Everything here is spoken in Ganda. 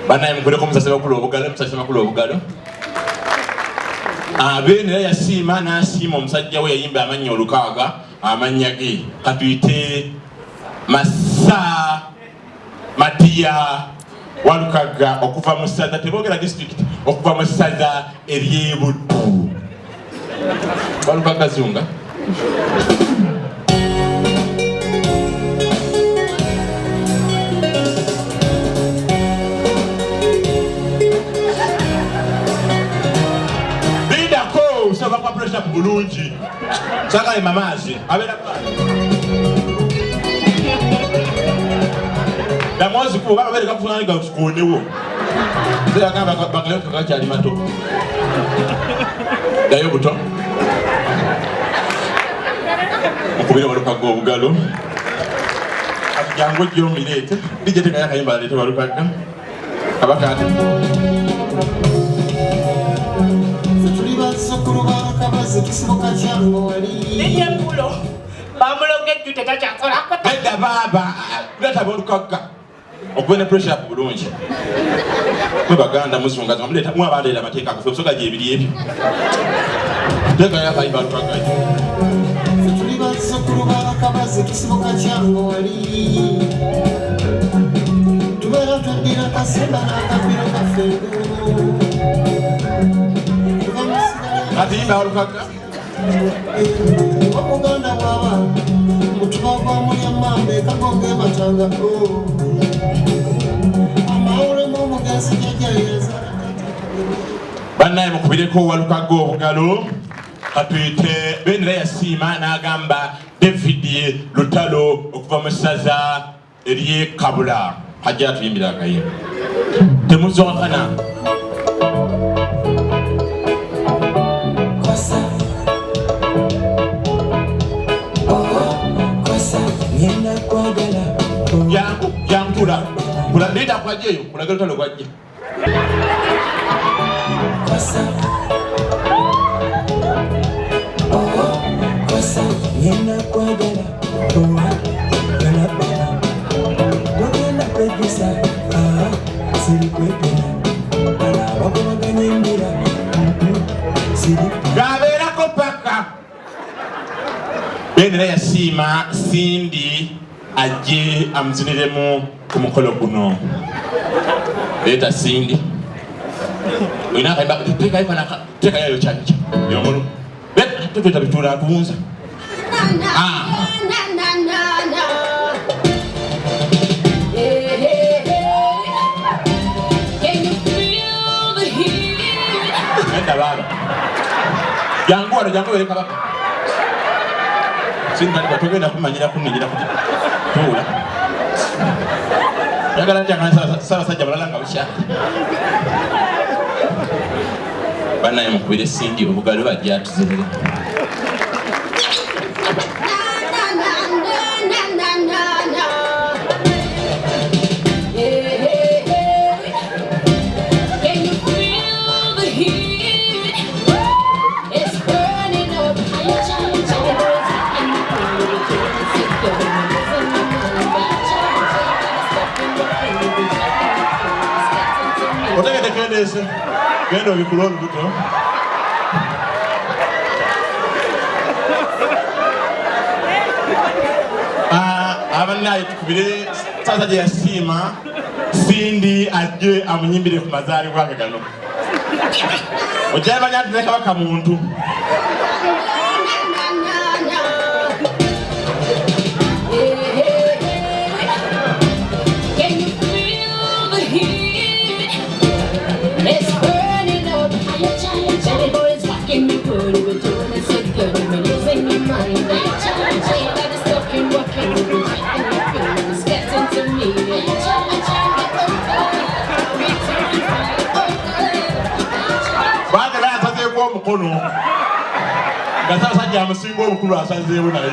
Banaye mkuleko musase bakulu obugalo musase makulu obugalo. Bene yasiima n'asiima omusajja we yayimba amannya olukaaga amannya ge katuyite Massa Matiya Walukaga okuva mu ssaza tebogera district okuva mu ssaza ery'e Buddu. Walukaga zunga Saba kwa pressure bulungi. Saka e mamazi. Abera kwa. Da mozi ku baba bere kafuna nga skone wo. Sera kamba bakale ko kacha limato. Da yo buto. Okubira baluka go bugalo. Akijango jyo milete. Dije te kaya kayimba lete baluka. Abakati. Niyembulo bamuloge jute tachakola akota Beda baba leta Walukaga okubena pressure bulungi mwe baganda muzunga zamuleta mwe abalera mateeka kufe soga je ebiri ebyo tega ya kayimba Walukaga tuli basukuru barakabaze kisiboka kyango wali tubera tudira kasenda nakabiro kafendu Adimba Walukaga Wamuganda wawa mutuba kwa mulyamambe kagonge matanga Amaure mumugasi jajayeza Banaye mukubireko Walukaga obugalo katuyite benera yasiima n'agamba David Lutalo okuva mu ssaza ery'e Kabula hajja tuyimbira akayimba temuzonkana Yankula kula ndida kwa jeyo kula gelo talo kwa je Kosa Kosa Yena kwa gala Gala bala Wagenda kwekisa Siri kwepena Ala wako maganyembira Siri Gavera kopaka benera yasiima Cindy ajje amuziniremu ku mukolo guno leta Cindy wina kayimba teka yayo kyakya yomulu beta tuteta bitula tuunza enda baba jangu wale kabaka Cindy batogenda kumanyira kuningira kuti tula yagala njanga sala sajja balala nga bukyali banaye mukubire Cindy obugalo bajja atuzirire Otegede kendese gendo bikulolu buto abanaye tukubire sasa je yasiima Cindy ajje amunyimbire ku mazali bwage gano ojaba nyati ne kabaka muntu omukono nga sajja amusinga obukulu asazeewo naye